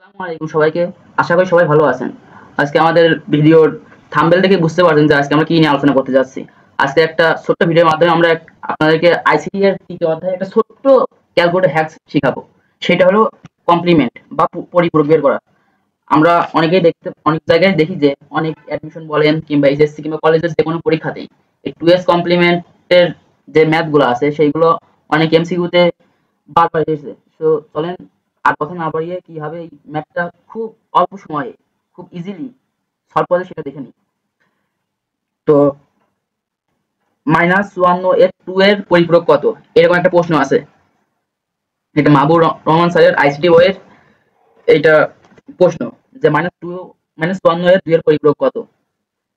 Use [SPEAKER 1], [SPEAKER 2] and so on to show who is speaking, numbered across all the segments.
[SPEAKER 1] আসসালামু আলাইকুম সবাইকে। আশা করি সবাই ভালো আছেন। আজকে আমাদের ভিডিওর থাম্বনেল দেখে বুঝতে পারছেন যে আজকে আমরা কি নিয়ে আলোচনা করতে যাচ্ছি। আজকে একটা ছোট্ট ভিডিওর মাধ্যমে আমরা আপনাদেরকে আইসিটি এর তৃতীয় অধ্যায়ে একটা ছোট্ট ক্যালকুলেটর হ্যাকস শিখাবো। সেটা হলো কমপ্লিমেন্ট বা পরিপূরক বের করা। আমরা অনেক জায়গায় দেখি যে অনেক অ্যাডমিশন বলেন কিংবা এইচএসসি কিংবা কলেজের যে কোনো পরীক্ষাতেই এই 2s কমপ্লিমেন্টের যে ম্যাথগুলো আছে সেইগুলো অনেক এমসিকিউতে বারবার এসেছে। তো চলেন আর কথা না বাড়িয়ে কিভাবে এই ম্যাথটা খুব অল্প সময়ে খুব ইজিলি সলভ করে সেটা দেখে নিই। তো -1 এর 2 এর পরিপূরক কত, এরকম একটা প্রশ্ন আছে। এটা মাহবুব রহমান স্যারের আইসিটি বইয়ের এইটা প্রশ্ন যে -1 এর 2 এর পরিপূরক কত।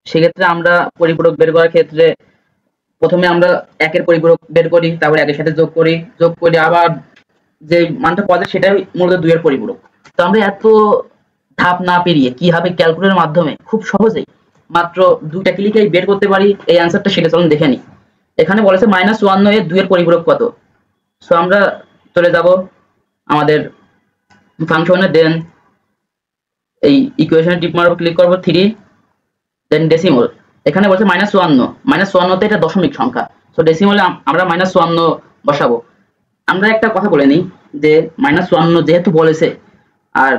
[SPEAKER 1] সেক্ষেত্রে আমরা পরিপূরক বের করার ক্ষেত্রে প্রথমে আমরা একের পরিপূরক বের করি, তারপর একের সাথে যোগ করি আবার যে মানটা পাওয়া যায় সেটাই মূলত 2 এর পরিপূরক। তো আমরা এত ধাপ না পেরিয়ে কিভাবে ক্যালকুলেটরের মাধ্যমে খুব সহজেই মাত্র 2টা ক্লিকেই বের করতে পারি এই অ্যান্সারটা, সেটা চলুন দেখে নিই। এখানে বলেছে -1 এর 2 এর পরিপূরক কত। সো আমরা চলে যাব আমাদের ফাংশনে, দেন এই ইকুয়েশনে টিপ মারব, ক্লিক করব 3, দেন ডেসিমল। এখানে বলছে -1 তে এটা দশমিক সংখ্যা। সো ডেসিমলে আমরা -1 বসাবো। আমরা একটা কথা বলে নিই যে -1 যেহেতু বলেছে আর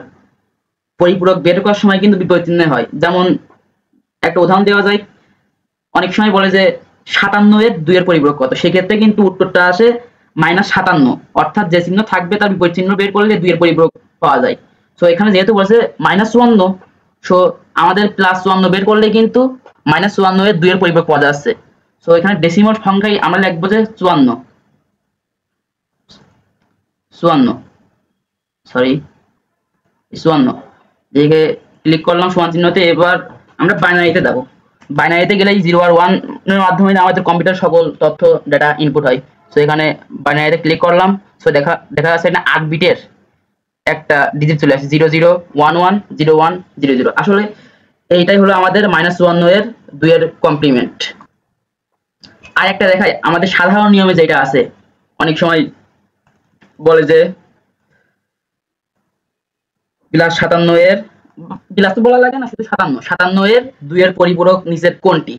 [SPEAKER 1] পরিপূরক বের করার সময় কিন্তু বিপরীত চিহ্ন হয়। যেমন একটা উদাহরণ দেওয়া যায়, অনেক সময় বলে যে 57 এর 2 এর পরিপূরক কত, সেক্ষেত্রে কিন্তু উত্তরটা আসে -57, অর্থাৎ যে চিহ্ন থাকবে তার বিপরীত চিহ্ন বের করলে 2 এর পরিপূরক পাওয়া যায়। সো এখানে যেহেতু বলেছে -1, সো আমাদের +1 বের করলে কিন্তু -1 এর 2 এর পরিপূরক পাওয়া যাচ্ছে। সো এখানে ডেসিমাল সংখ্যায় আমরা লিখবো যে 54 দিকে ক্লিক করলাম সমান চিহ্নতে। এবার আমরা বাইনারিতে দেবো। বাইনারিতে গেলে 0 আর 1 এর মাধ্যমে আমাদের কম্পিউটার সকল তথ্য ডেটা ইনপুট হয়। সো এখানে বাইনারিতে ক্লিক করলাম। সো দেখা যাচ্ছে এটা 8 বিটের একটা ডিজিট চলে আসছে, 00110100। আসলে এইটাই হলো আমাদের -1 এর 2 এর কমপ্লিমেন্ট। আর একটা দেখাই আমাদের সাধারণ নিয়মে যেটা আছে, অনেক সময় বলে যে +57 এর প্লাস তো বলা লাগে না, শুধু 57 এর 2 এর পরিপূরক নিচের কোনটি।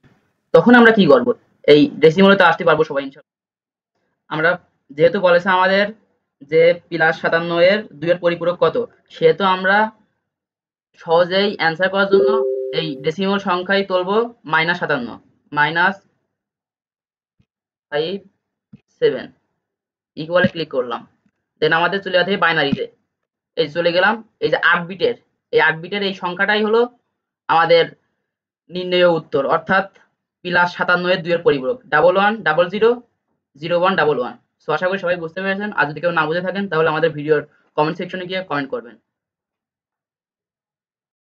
[SPEAKER 1] তখন আমরা কি করব, এই ডেসিমালে তো আসতে পারবো সবাই ইনশাআল্লাহ। আমরা যেহেতু বলেছে আমাদের যে +57 এর 2 এর পরিপূরক কত, সেহেতু আমরা সহজেই অ্যান্সার করার জন্য এই ডেসিমাল সংখ্যায় তুলবো -57 -57 ইকুয়ালে ক্লিক করলাম। দেন আমাদের চলে যেতে বাইনারিতে, এই চলে গেলাম। এই যে 8 বিটের, এই 8 বিটের এই সংখ্যাটাই হলো আমাদের নির্ণেয় উত্তর, অর্থাৎ +57 এর 2 এর পরিপূরক 11000111। সো আশা করি সবাই বুঝতে পেরেছেন। আর যদি কেউ না বুঝে থাকেন তাহলে আমাদের ভিডিওর কমেন্ট সেকশনে গিয়ে কমেন্ট করবেন।